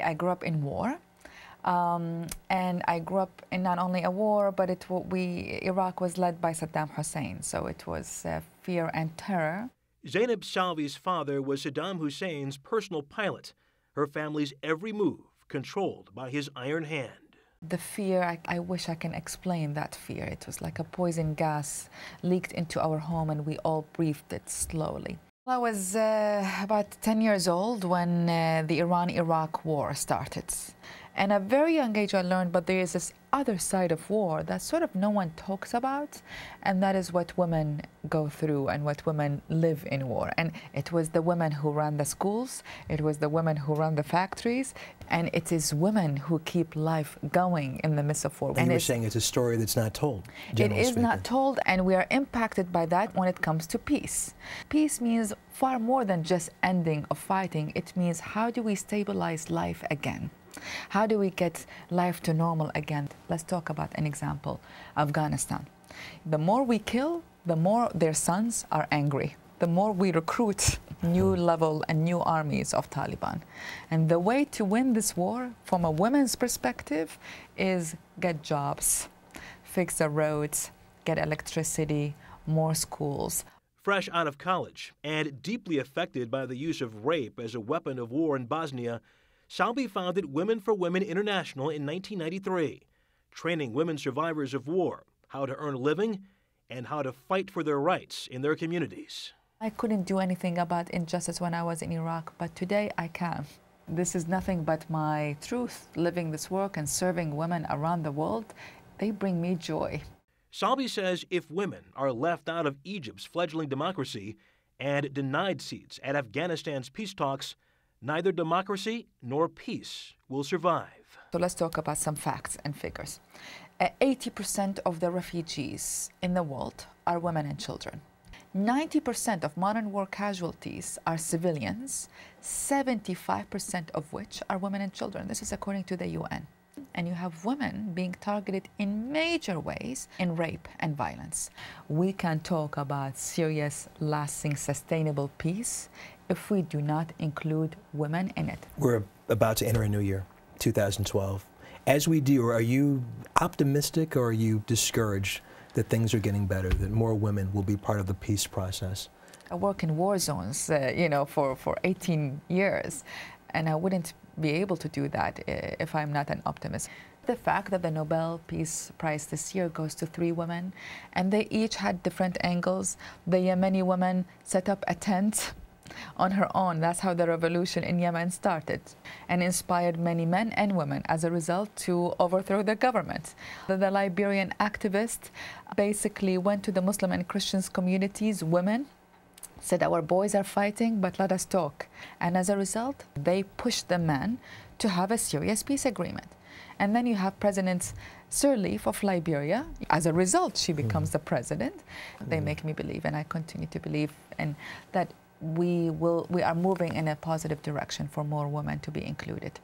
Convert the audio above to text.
I grew up in war. And I grew up in not only a war, but Iraq was led by Saddam Hussein, so it was fear and terror. Zainab Salbi's father was Saddam Hussein's personal pilot, her family's every move controlled by his iron hand. The fear, I wish I can explain that fear. It was like a poison gas leaked into our home and we all breathed it slowly. I was about 10 years old when the Iran-Iraq war started. And at a very young age I learned, but there is this other side of war that sort of no one talks about, and that is what women go through and what women live in war. And it was the women who ran the schools, it was the women who run the factories, and it is women who keep life going in the midst of war. And you were saying it's a story that's not told, It is speaking. not told, and we are impacted by that when it comes to peace. Peace means far more than just ending of fighting. It means how do we stabilize life again? How do we get life to normal again? Let's talk about an example, Afghanistan. The more we kill, the more their sons are angry. The more we recruit new level and new armies of Taliban. And the way to win this war, from a women's perspective, is get jobs, fix the roads, get electricity, more schools. Fresh out of college and deeply affected by the use of rape as a weapon of war in Bosnia, Salbi founded Women for Women International in 1993, training women survivors of war how to earn a living and how to fight for their rights in their communities. I couldn't do anything about injustice when I was in Iraq, but today I can. This is nothing but my truth, living this work and serving women around the world. They bring me joy. Salbi says if women are left out of Egypt's fledgling democracy and denied seats at Afghanistan's peace talks, neither democracy nor peace will survive. So let's talk about some facts and figures. 80% of the refugees in the world are women and children. 90% of modern war casualties are civilians, 75% of which are women and children. This is according to the UN. And you have women being targeted in major ways in rape and violence. We can talk about serious, lasting, sustainable peace if we do not include women in it. We're about to enter a new year, 2012. As we do, are you optimistic or are you discouraged that things are getting better, that more women will be part of the peace process? I work in war zones, for 18 years, and I wouldn't be able to do that if I'm not an optimist. The fact that the Nobel Peace Prize this year goes to 3 women, and they each had different angles. The Yemeni woman set up a tent on her own. That's how the revolution in Yemen started, and inspired many men and women as a result to overthrow the government. The Liberian activist basically went to the Muslim and Christian communities, women, said our boys are fighting, but let us talk. And as a result, they pushed the men to have a serious peace agreement. And then you have President Sirleaf of Liberia. As a result, she becomes the president. They make me believe, and I continue to believe, and that we are moving in a positive direction for more women to be included.